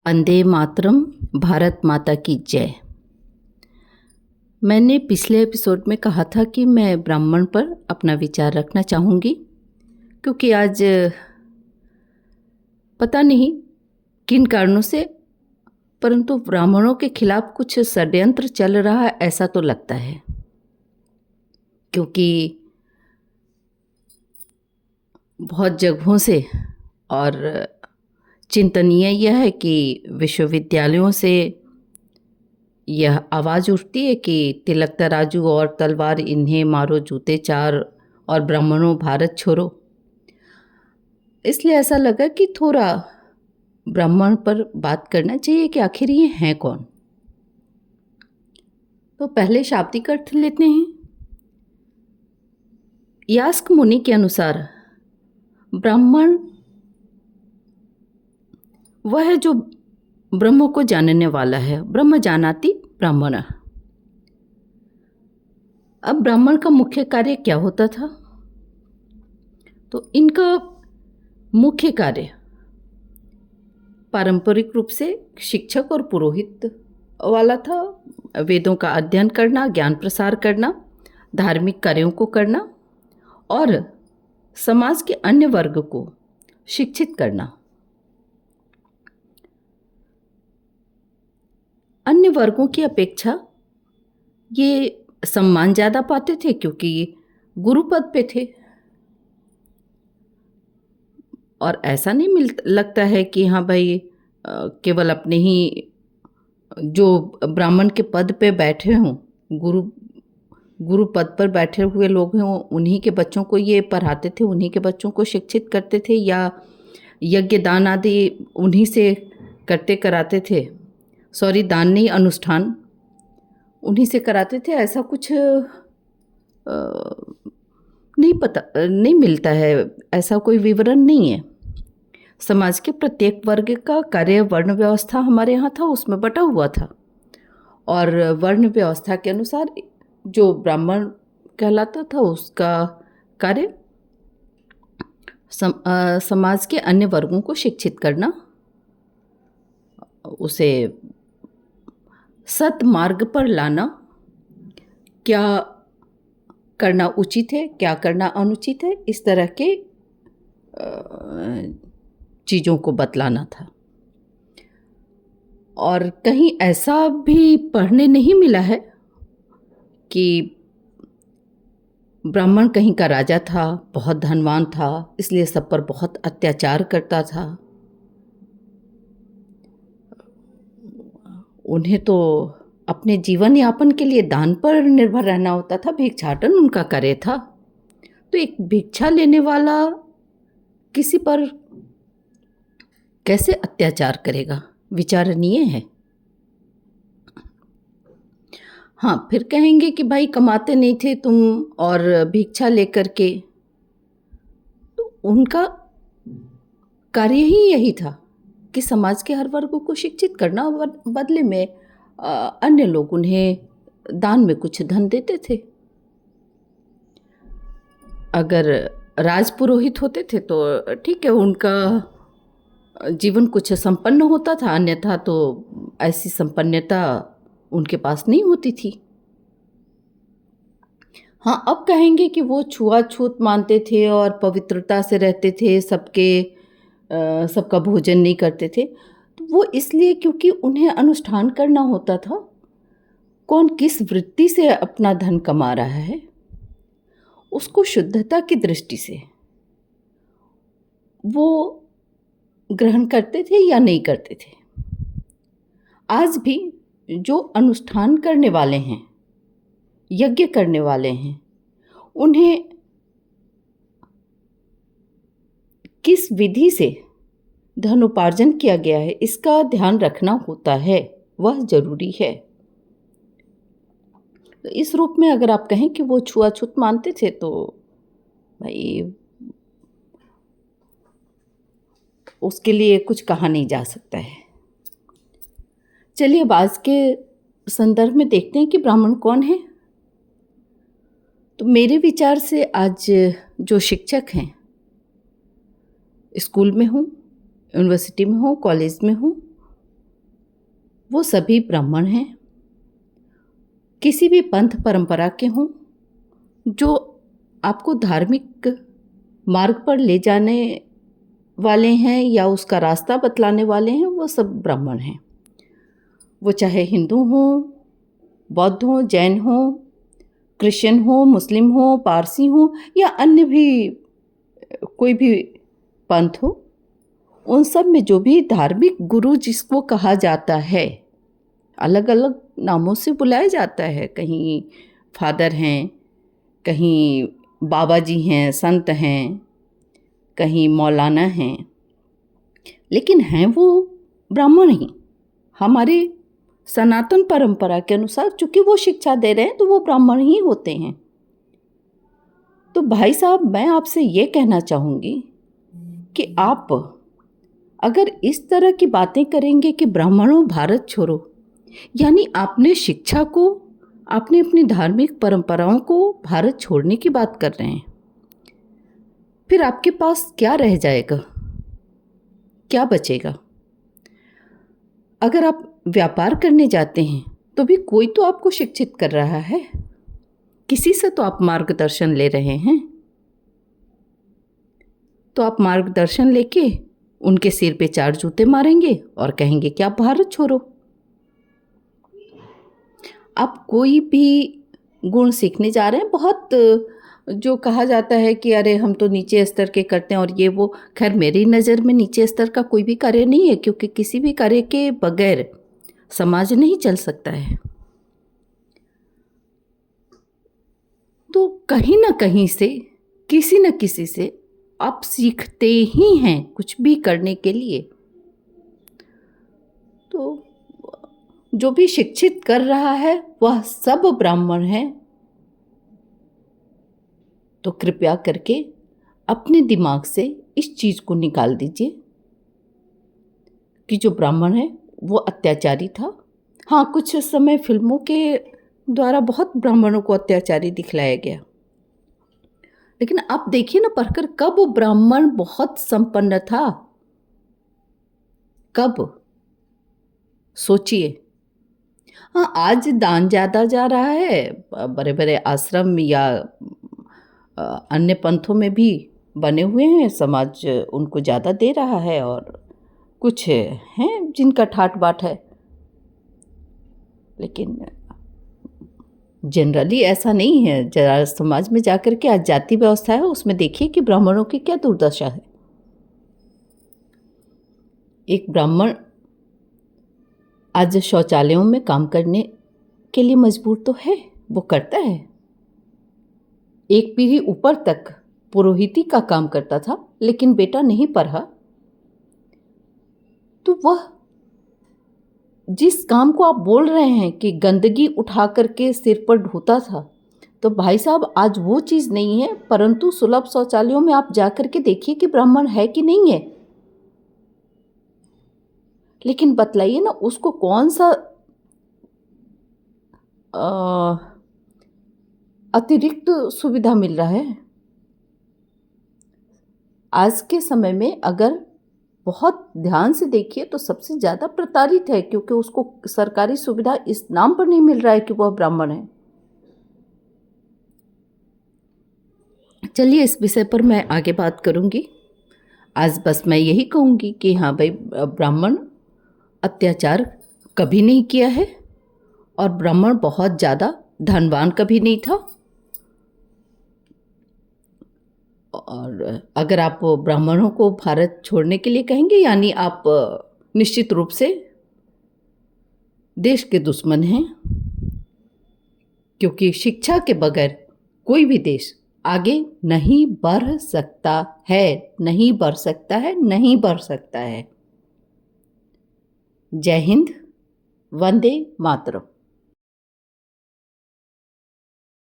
वंदे मातरम। भारत माता की जय। मैंने पिछले एपिसोड में कहा था कि मैं ब्राह्मण पर अपना विचार रखना चाहूँगी, क्योंकि आज पता नहीं किन कारणों से, परंतु ब्राह्मणों के खिलाफ कुछ षड्यंत्र चल रहा है, ऐसा तो लगता है। क्योंकि बहुत जगहों से और चिंतनीय यह है कि विश्वविद्यालयों से यह आवाज़ उठती है कि तिलक तराजू और तलवार इन्हें मारो, जूते चार और ब्राह्मणों भारत छोड़ो। इसलिए ऐसा लगा कि थोड़ा ब्राह्मण पर बात करना चाहिए कि आखिर ये हैं कौन। तो पहले शाब्दिक अर्थ लेते हैं। यास्क मुनि के अनुसार ब्राह्मण वह है जो ब्रह्म को जानने वाला है। ब्रह्म जानाति ब्राह्मण। अब ब्राह्मण का मुख्य कार्य क्या होता था? तो इनका मुख्य कार्य पारंपरिक रूप से शिक्षक और पुरोहित वाला था। वेदों का अध्ययन करना, ज्ञान प्रसार करना, धार्मिक कार्यों को करना और समाज के अन्य वर्ग को शिक्षित करना। अन्य वर्गों की अपेक्षा ये सम्मान ज़्यादा पाते थे क्योंकि गुरु पद पे थे। और ऐसा नहीं लगता है कि हाँ भाई केवल अपने ही जो ब्राह्मण के पद पे बैठे हों, गुरु पद पर बैठे हुए लोग हों, उन्हीं के बच्चों को ये पढ़ाते थे, उन्हीं के बच्चों को शिक्षित करते थे, या यज्ञ दान आदि उन्हीं से करते कराते थे। सॉरी, दान नहीं, अनुष्ठान उन्हीं से कराते थे। ऐसा कुछ नहीं मिलता है, ऐसा कोई विवरण नहीं है। समाज के प्रत्येक वर्ग का कार्य वर्ण व्यवस्था हमारे यहाँ था, उसमें बटा हुआ था। और वर्ण व्यवस्था के अनुसार जो ब्राह्मण कहलाता था उसका कार्य समाज के अन्य वर्गों को शिक्षित करना, उसे सत मार्ग पर लाना, क्या करना उचित है, क्या करना अनुचित है, इस तरह के चीज़ों को बतलाना था। और कहीं ऐसा भी पढ़ने नहीं मिला है कि ब्राह्मण कहीं का राजा था, बहुत धनवान था, इसलिए सब पर बहुत अत्याचार करता था। उन्हें तो अपने जीवन यापन के लिए दान पर निर्भर रहना होता था, भिक्षाटन उनका कार्य था। तो एक भिक्षा लेने वाला किसी पर कैसे अत्याचार करेगा, विचारणीय है। हाँ, फिर कहेंगे कि भाई कमाते नहीं थे तुम और भिक्षा लेकर के, तो उनका कार्य ही यही था कि समाज के हर वर्ग को शिक्षित करना, बदले में अन्य लोग उन्हें दान में कुछ धन देते थे। अगर राजपुरोहित होते थे तो ठीक है, उनका जीवन कुछ संपन्न होता था, अन्यथा तो ऐसी संपन्नता उनके पास नहीं होती थी। हाँ, अब कहेंगे कि वो छुआछूत मानते थे और पवित्रता से रहते थे, सबका भोजन नहीं करते थे। तो वो इसलिए क्योंकि उन्हें अनुष्ठान करना होता था। कौन किस वृत्ति से अपना धन कमा रहा है, उसको शुद्धता की दृष्टि से वो ग्रहण करते थे या नहीं करते थे। आज भी जो अनुष्ठान करने वाले हैं, यज्ञ करने वाले हैं, उन्हें किस विधि से धन उपार्जन किया गया है इसका ध्यान रखना होता है, वह जरूरी है। तो इस रूप में अगर आप कहें कि वो छुआछूत मानते थे तो भाई उसके लिए कुछ कहा नहीं जा सकता है। चलिए अब आज के संदर्भ में देखते हैं कि ब्राह्मण कौन है। तो मेरे विचार से आज जो शिक्षक हैं, स्कूल में हूँ, यूनिवर्सिटी में हूँ, कॉलेज में हूँ, वो सभी ब्राह्मण हैं, किसी भी पंथ परंपरा के हों, जो आपको धार्मिक मार्ग पर ले जाने वाले हैं या उसका रास्ता बतलाने वाले हैं, वो सब ब्राह्मण हैं। वो चाहे हिंदू हों, बौद्ध हों, जैन हों, क्रिश्चियन हों, मुस्लिम हों, पारसी हों या अन्य भी कोई भी पंथ हो, उन सब में जो भी धार्मिक गुरु जिसको कहा जाता है, अलग अलग नामों से बुलाया जाता है। कहीं फादर हैं, कहीं बाबा जी हैं, संत हैं, कहीं मौलाना हैं, लेकिन हैं वो ब्राह्मण ही। हमारे सनातन परंपरा के अनुसार चूंकि वो शिक्षा दे रहे हैं तो वो ब्राह्मण ही होते हैं। तो भाई साहब, मैं आपसे ये कहना चाहूँगी कि आप अगर इस तरह की बातें करेंगे कि ब्राह्मणों भारत छोड़ो, यानी आपने शिक्षा को, आपने अपनी धार्मिक परंपराओं को भारत छोड़ने की बात कर रहे हैं, फिर आपके पास क्या रह जाएगा, क्या बचेगा? अगर आप व्यापार करने जाते हैं तो भी कोई तो आपको शिक्षित कर रहा है, किसी से तो आप मार्गदर्शन ले रहे हैं। तो आप मार्गदर्शन लेके उनके सिर पे 4 जूते मारेंगे और कहेंगे कि आप भारत छोड़ो। आप कोई भी गुण सीखने जा रहे हैं, बहुत जो कहा जाता है कि अरे हम तो नीचे स्तर के करते हैं और ये वो, खैर मेरी नज़र में नीचे स्तर का कोई भी कार्य नहीं है, क्योंकि किसी भी कार्य के बगैर समाज नहीं चल सकता है। तो कहीं ना कहीं से, किसी न किसी से आप सीखते ही हैं कुछ भी करने के लिए। तो जो भी शिक्षित कर रहा है वह सब ब्राह्मण है। तो कृपया करके अपने दिमाग से इस चीज़ को निकाल दीजिए कि जो ब्राह्मण है वो अत्याचारी था। हाँ, कुछ समय फिल्मों के द्वारा बहुत ब्राह्मणों को अत्याचारी दिखलाया गया, लेकिन आप देखिए ना पढ़कर, कब ब्राह्मण बहुत संपन्न था, कब? सोचिए। हाँ, आज दान ज़्यादा जा रहा है, बड़े बड़े आश्रम या अन्य पंथों में भी बने हुए हैं, समाज उनको ज़्यादा दे रहा है, और कुछ हैं जिनका ठाट बाट है, लेकिन जनरली ऐसा नहीं है। जरा समाज में जाकर के आज जाति व्यवस्था है, उसमें देखिए कि ब्राह्मणों की क्या दुर्दशा है। एक ब्राह्मण आज शौचालयों में काम करने के लिए मजबूर तो है, वो करता है। एक पीढ़ी ऊपर तक पुरोहिती का काम करता था, लेकिन बेटा नहीं पढ़ा, तो वह जिस काम को आप बोल रहे हैं कि गंदगी उठा करके सिर पर ढोता था, तो भाई साहब आज वो चीज़ नहीं है, परंतु सुलभ शौचालयों में आप जा कर के देखिए कि ब्राह्मण है कि नहीं है। लेकिन बतलाइए ना, उसको कौन सा अतिरिक्त सुविधा मिल रहा है। आज के समय में अगर बहुत ध्यान से देखिए तो सबसे ज़्यादा प्रताड़ित है, क्योंकि उसको सरकारी सुविधा इस नाम पर नहीं मिल रहा है कि वह ब्राह्मण है। चलिए, इस विषय पर मैं आगे बात करूंगी। आज बस मैं यही कहूँगी कि हाँ भाई, ब्राह्मण अत्याचार कभी नहीं किया है, और ब्राह्मण बहुत ज़्यादा धनवान कभी नहीं था। और अगर आप ब्राह्मणों को भारत छोड़ने के लिए कहेंगे, यानी आप निश्चित रूप से देश के दुश्मन हैं, क्योंकि शिक्षा के बगैर कोई भी देश आगे नहीं बढ़ सकता है, नहीं बढ़ सकता है, नहीं बढ़ सकता है। जय हिंद, वंदे मातरम।